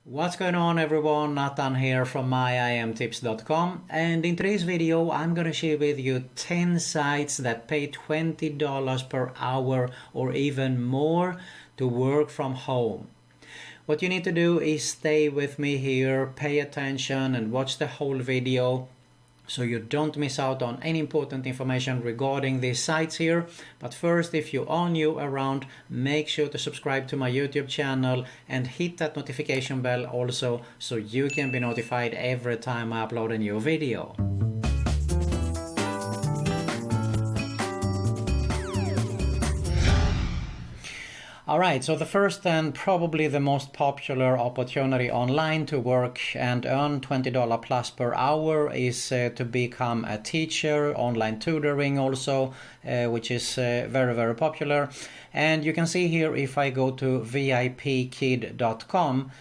What's going on everyone, Nathan here from myimtips.com, and in today's video I'm gonna share with you 10 sites that pay $20 per hour or even more to work from home. What you need to do is stay with me here, pay attention and watch the whole video so you don't miss out on any important information regarding these sites here. But first, if you are new around, make sure to subscribe to my YouTube channel and hit that notification bell also so you can be notified every time I upload a new video. Alright, so the first and probably the most popular opportunity online to work and earn $20 plus per hour is to become a teacher, online tutoring also, which is very popular. And you can see here, if I go to vipkid.com,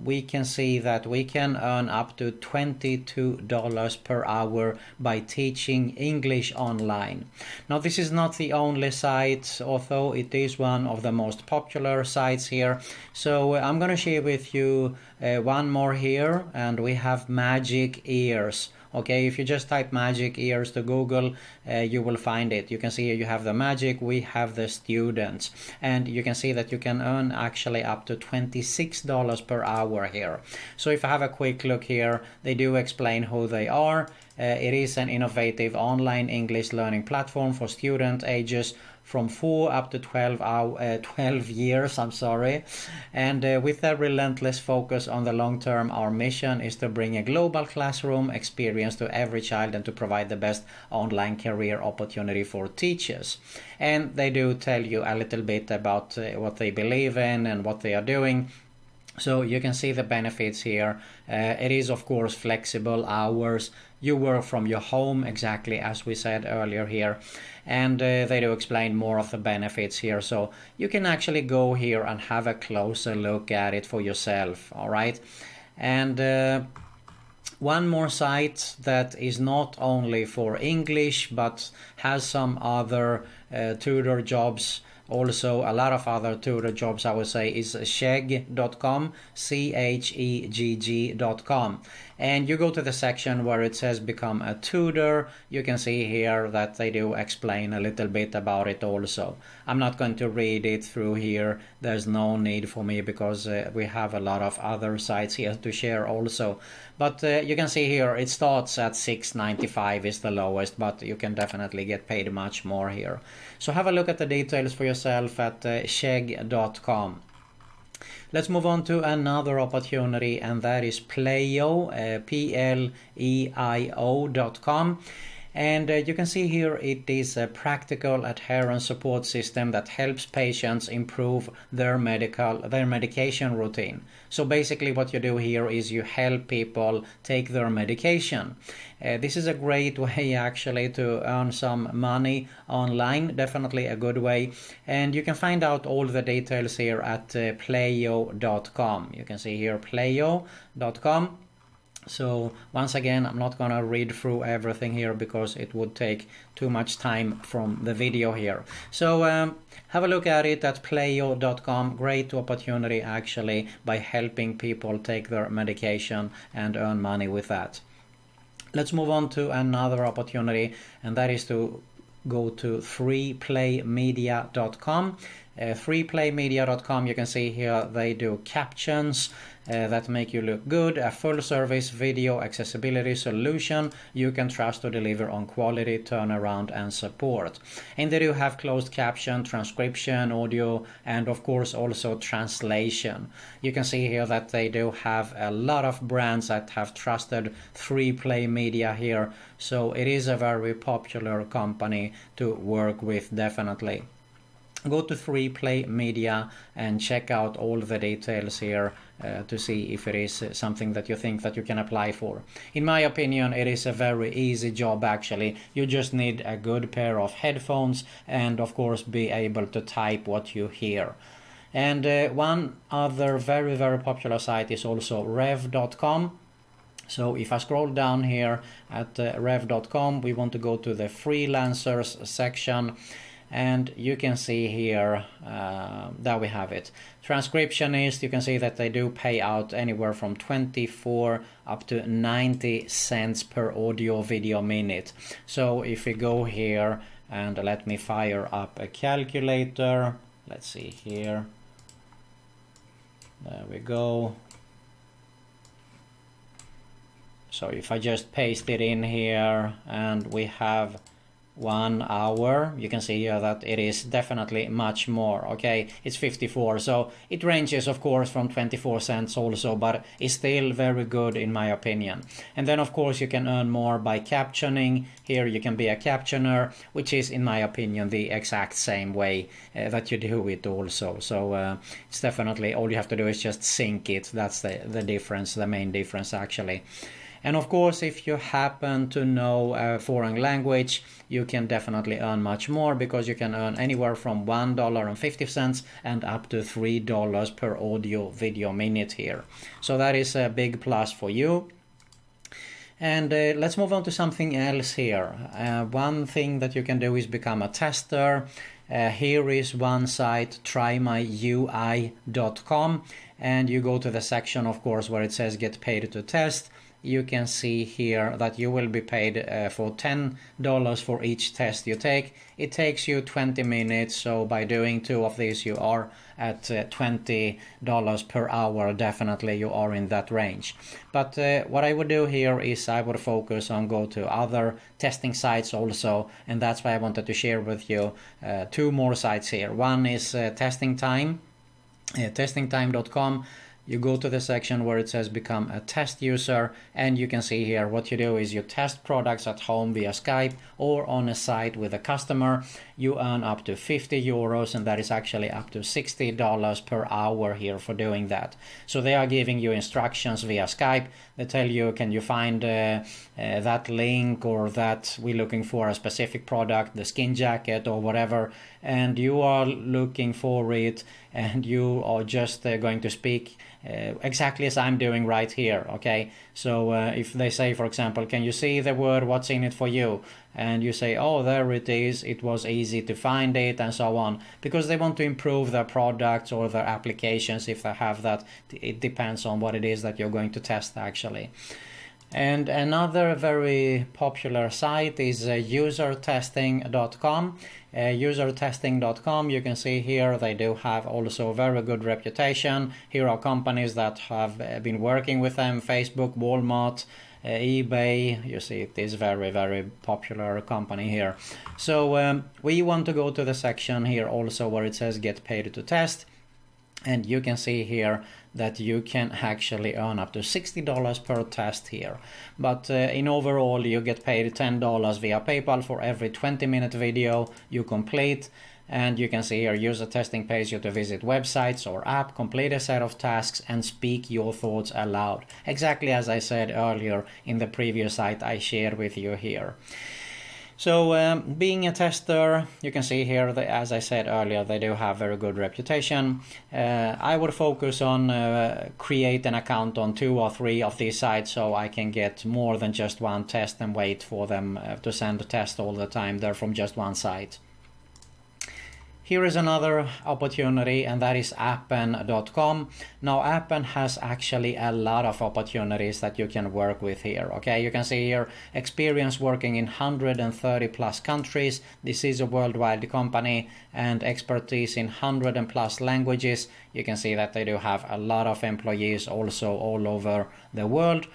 we can see that we can earn up to $22 per hour by teaching English online. Now this is not the only site, although it is one of the most popular sites here. So I'm gonna share with you one more here, and we have Magic Ears. Okay, if you just type Magic Ears to Google, you will find it. You can see here you have the Magic, we have the students, and you can see that you can earn actually up to $26 per hour here. So if I have a quick look here, they do explain who they are. It is an innovative online English learning platform for student ages from 4 up to 12 years, and with a relentless focus on the long term, our mission is to bring a global classroom experience to every child and to provide the best online career opportunity for teachers. And they do tell you a little bit about what they believe in and what they are doing. So you can see the benefits here. It is of course flexible hours. You work from your home, exactly as we said earlier here. And they do explain more of the benefits here. So you can actually go here and have a closer look at it for yourself. All right. And one more site that is not only for English but has some other tutor jobs. Also, a lot of other tutor jobs, I would say, is Shagcom, Chegg.com. And you go to the section where it says become a tutor. You can see here that they do explain a little bit about it also. I'm not going to read it through here. There's no need for me because we have a lot of other sites here to share also. But you can see here it starts at $6.95 is the lowest, but you can definitely get paid much more here. So have a look at the details for yourself at Shagcom. Let's move on to another opportunity, and that is Playo, Pleio.com. And you can see here it is a practical adherence support system that helps patients improve their medication routine. So basically what you do here is you help people take their medication. This is a great way actually to earn some money online, definitely a good way. And you can find out all the details here at Playo.com. You can see here Playo.com. So once again, I'm not gonna read through everything here because it would take too much time from the video here. So have a look at it at Playo.com. Great opportunity actually by helping people take their medication and earn money with that. Let's move on to another opportunity, and that is to go to freeplaymedia.com. Freeplaymedia.com, you can see here they do captions that make you look good, a full service video accessibility solution you can trust to deliver on quality, turnaround and support. And they do have closed caption, transcription, audio, and of course also translation. You can see here that they do have a lot of brands that have trusted Freeplay Media here, so it is a very popular company to work with, definitely. Go to Freeplay Media and check out all the details here to see if it is something that you think that you can apply for. In my opinion, it is a very easy job actually. You just need a good pair of headphones and of course be able to type what you hear. And one other very popular site is also Rev.com. So if I scroll down here at Rev.com, we want to go to the freelancers section. and you can see here there we have it. Transcriptionist, you can see that they do pay out anywhere from 24 up to 90 cents per audio video minute. So if we go here and let me fire up a calculator, let's see here, there we go. So if I just paste it in here and we have 1 hour, you can see here that it is definitely much more. Okay, it's 54, so it ranges of course from 24 cents also, but it's still very good in my opinion. And then of course you can earn more by captioning. Here you can be a captioner, which is in my opinion the exact same way that you do it also. So it's definitely, all you have to do is just sync it. That's the difference, the main difference actually. And of course, if you happen to know a foreign language, you can definitely earn much more, because you can earn anywhere from $1.50 and up to $3 per audio video minute here. So that is a big plus for you. And let's move on to something else here. One thing that you can do is become a tester. Here is one site, trymyui.com, and you go to the section, of course, where it says get paid to test. You can see here that you will be paid for $10 for each test you take. It takes you 20 minutes, so by doing 2 of these you are at $20 per hour. Definitely you are in that range. But what I would do here is I would focus on go to other testing sites also, and that's why I wanted to share with you 2 more sites here. One is Testing Time, testingtime.com. You go to the section where it says become a test user, and you can see here what you do is you test products at home via Skype or on a site with a customer. You earn up to 50 euros, and that is actually up to $60 per hour here for doing that. So they are giving you instructions via Skype. They tell you, can you find that link, or that we're looking for a specific product, the skin jacket or whatever, and you are looking for it, and you are just going to speak exactly as I'm doing right here. Okay, so if they say, for example, can you see the word what's in it for you, and you say, oh, there it is, it was easy to find it, and so on, because they want to improve their products or their applications if they have that. It depends on what it is that you're going to test actually. And another very popular site is UserTesting.com. UserTesting.com, you can see here they do have also a very good reputation. Here are companies that have been working with them: Facebook, Walmart, eBay. You see it is very, very popular company here. So we want to go to the section here also where it says get paid to test. And you can see here that you can actually earn up to $60 per test here. But in overall, you get paid $10 via PayPal for every 20-minute video you complete. And you can see here, user testing pays you to visit websites or app, complete a set of tasks, and speak your thoughts aloud. Exactly as I said earlier in the previous site I shared with you here. So being a tester, you can see here that, as I said earlier, they do have very good reputation. I would focus on create an account on 2 or 3 of these sites, so I can get more than just one test and wait for them to send a test all the time. They're from just one site. Here is another opportunity, and that is appen.com. Now Appen has actually a lot of opportunities that you can work with here. Okay, you can see here experience working in 130 plus countries. This is a worldwide company, and expertise in 100 plus languages. You can see that they do have a lot of employees also all over the world.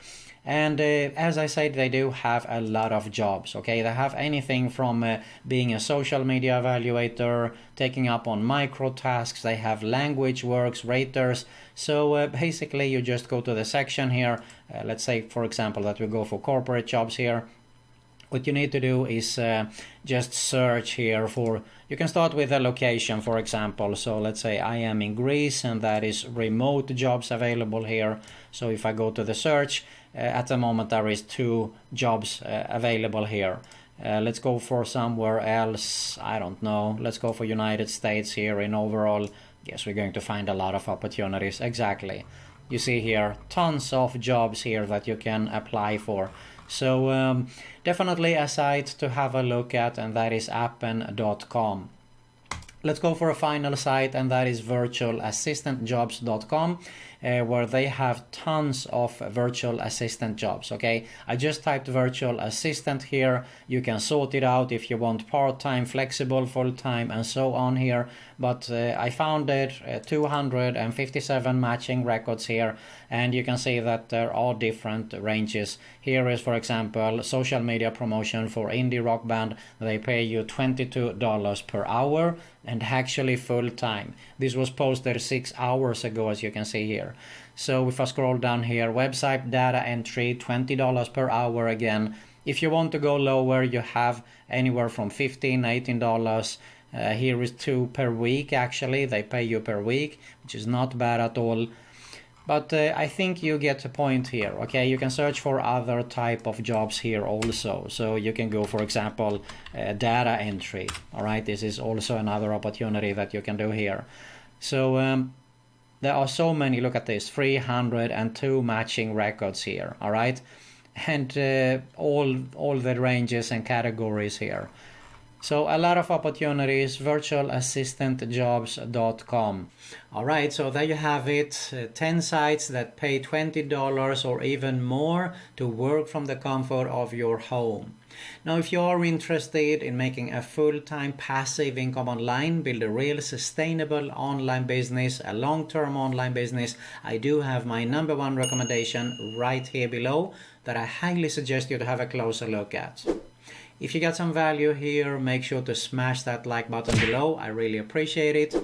And as I said, they do have a lot of jobs. Okay, they have anything from being a social media evaluator, taking up on micro tasks. They have language works, raters. So basically you just go to the section here. Let's say, for example, that we go for corporate jobs here. What you need to do is just search here for, you can start with a location, for example. So let's say I am in Greece, and that is remote jobs available here. So if I go to the search, at the moment there is 2 jobs available here. Let's go for somewhere else. I don't know. Let's go for United States here. In overall, yes, we're going to find a lot of opportunities. Exactly. You see here tons of jobs here that you can apply for. So definitely a site to have a look at, and that is appen.com. Let's go for a final site, and that is virtualassistantjobs.com, where they have tons of virtual assistant jobs. Okay, I just typed virtual assistant here. You can sort it out if you want part-time, flexible, full-time, and so on here. But I found it 257 matching records here, and you can see that there are different ranges. Here is, for example, social media promotion for indie rock band. They pay you $22 per hour, and actually full time. This was posted 6 hours ago, as you can see here. So if I scroll down here, website data entry, $20 per hour again. If you want to go lower, you have anywhere from $15, $18. Here is 2 per week. Actually, they pay you per week, which is not bad at all. But I think you get the point here. Okay, you can search for other type of jobs here also. So you can go, for example, data entry. All right, this is also another opportunity that you can do here. So there are so many. Look at this, 302 matching records here. All right, and all the ranges and categories here. So a lot of opportunities, virtualassistantjobs.com. All right, so there you have it. 10 sites that pay $20 or even more to work from the comfort of your home. Now, if you are interested in making a full-time passive income online, build a real sustainable online business, a long-term online business, I do have my #1 recommendation right here below that I highly suggest you to have a closer look at. If you got some value here, make sure to smash that like button below. I really appreciate it.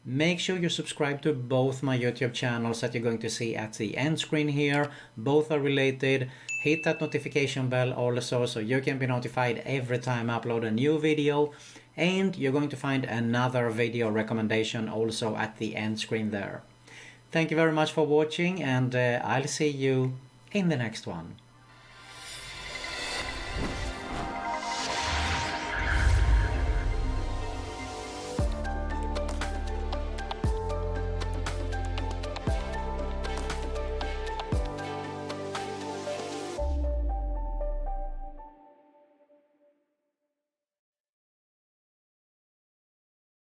Make sure you subscribe to both my YouTube channels that you're going to see at the end screen here. Both are related. Hit that notification bell also so you can be notified every time I upload a new video. And you're going to find another video recommendation also at the end screen there. Thank you very much for watching, and I'll see you in the next one.